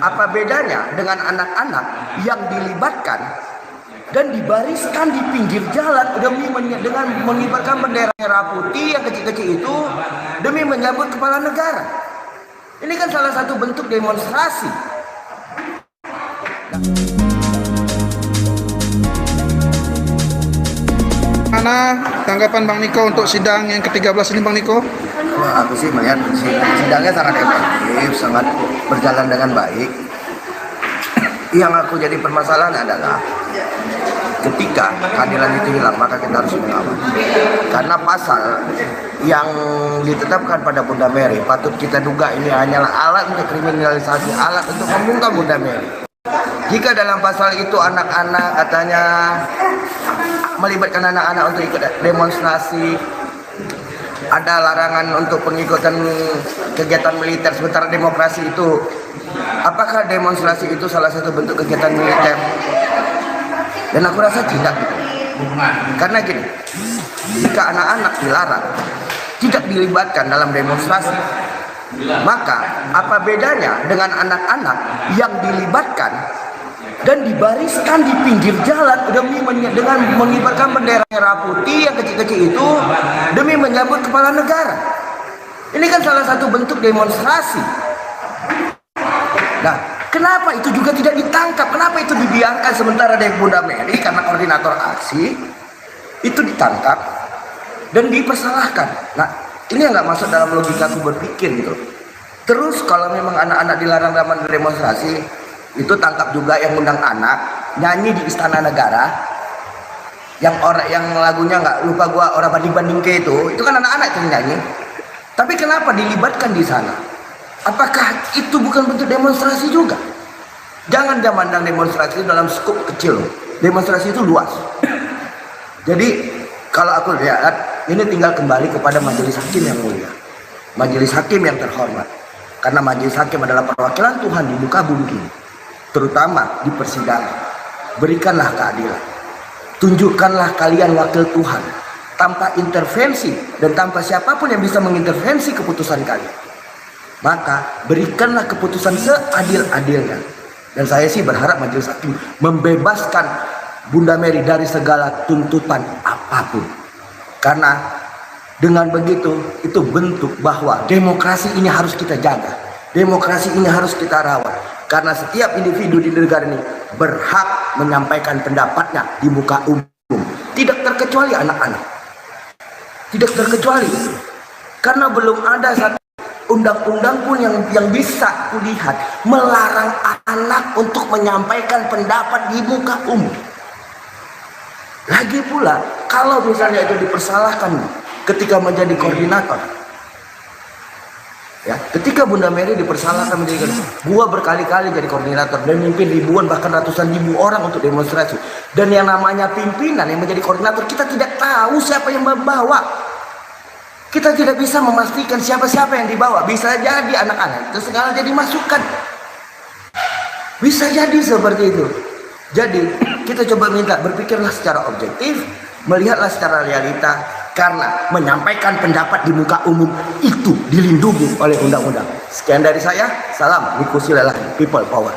Apa bedanya dengan anak-anak yang dilibatkan dan dibariskan di pinggir jalan dengan mengibarkan bendera merah putih yang kecil-kecil itu demi menyambut kepala negara? Ini kan salah satu bentuk demonstrasi. Mana tanggapan Bang Niko untuk sidang yang ke-13 ini, Bang Niko? Aku sih melihat sidangnya sangat efektif, sangat berjalan dengan baik. Yang aku jadi permasalahan adalah ketika keadilan itu hilang, maka kita harus mengawal. Karena pasal yang ditetapkan pada Bunda Mary patut kita duga ini hanyalah alat untuk kriminalisasi, alat untuk membungkam Bunda Mary. Jika dalam pasal itu anak-anak katanya melibatkan anak-anak untuk ikut demonstrasi, ada larangan untuk pengikutan kegiatan militer sementara demokrasi itu, apakah demonstrasi itu salah satu bentuk kegiatan militer? Dan aku rasa tidak gitu. Karena gini, jika anak-anak dilarang tidak dilibatkan dalam demonstrasi, maka apa bedanya dengan anak-anak yang dilibatkan dan dibariskan di pinggir jalan dengan mengibarkan bendera merah putih yang kecil-kecil itu demi menyambut kepala negara? Ini kan salah satu bentuk demonstrasi. Nah, kenapa itu juga tidak ditangkap? Kenapa itu dibiarkan sementara dari Bunda Mary karena koordinator aksi itu ditangkap dan dipersalahkan? Nah, ini yang nggak masuk dalam logika aku berpikir gitu. Terus kalau memang anak-anak dilarang dalam demonstrasi, itu tangkap juga yang undang anak nyanyi di Istana Negara, yang lagunya nggak lupa gua orang banding ke itu kan anak-anak yang nyanyi. Tapi kenapa dilibatkan di sana? Apakah itu bukan bentuk demonstrasi juga? Jangan mandang demonstrasi itu dalam skup kecil. Demonstrasi itu luas. Jadi kalau aku lihat ini tinggal kembali kepada majelis hakim yang mulia, majelis hakim yang terhormat. Karena majelis hakim adalah perwakilan Tuhan di muka bumi ini, terutama di persidangan. Berikanlah keadilan, tunjukkanlah kalian wakil Tuhan tanpa intervensi dan tanpa siapapun yang bisa mengintervensi keputusan kalian. Maka berikanlah keputusan seadil-adilnya. Dan saya sih berharap majelis hakim membebaskan Bunda Mary dari segala tuntutan apapun. Karena dengan begitu itu bentuk bahwa demokrasi ini harus kita jaga, demokrasi ini harus kita rawat. Karena setiap individu di negara ini berhak menyampaikan pendapatnya di muka umum, tidak terkecuali anak-anak, tidak terkecuali. Karena belum ada satu undang-undang pun yang bisa kulihat melarang anak untuk menyampaikan pendapat di muka umum. Lagi pula kalau misalnya itu dipersalahkan ketika menjadi koordinator, ya, ketika Bunda Mary dipersalahkan menjadi koordinator, gua berkali-kali jadi koordinator dan mimpin ribuan bahkan ratusan ribu orang untuk demonstrasi, dan yang namanya pimpinan yang menjadi koordinator kita tidak tahu siapa yang membawa, kita tidak bisa memastikan siapa-siapa yang dibawa. Bisa jadi anak-anak itu segala jadi masukan, bisa jadi seperti itu. Jadi kita coba minta berpikirlah secara objektif, melihatlah secara realita. Karena menyampaikan pendapat di muka umum itu dilindungi oleh undang-undang. Sekian dari saya, salam Niko Silalahi, People Power.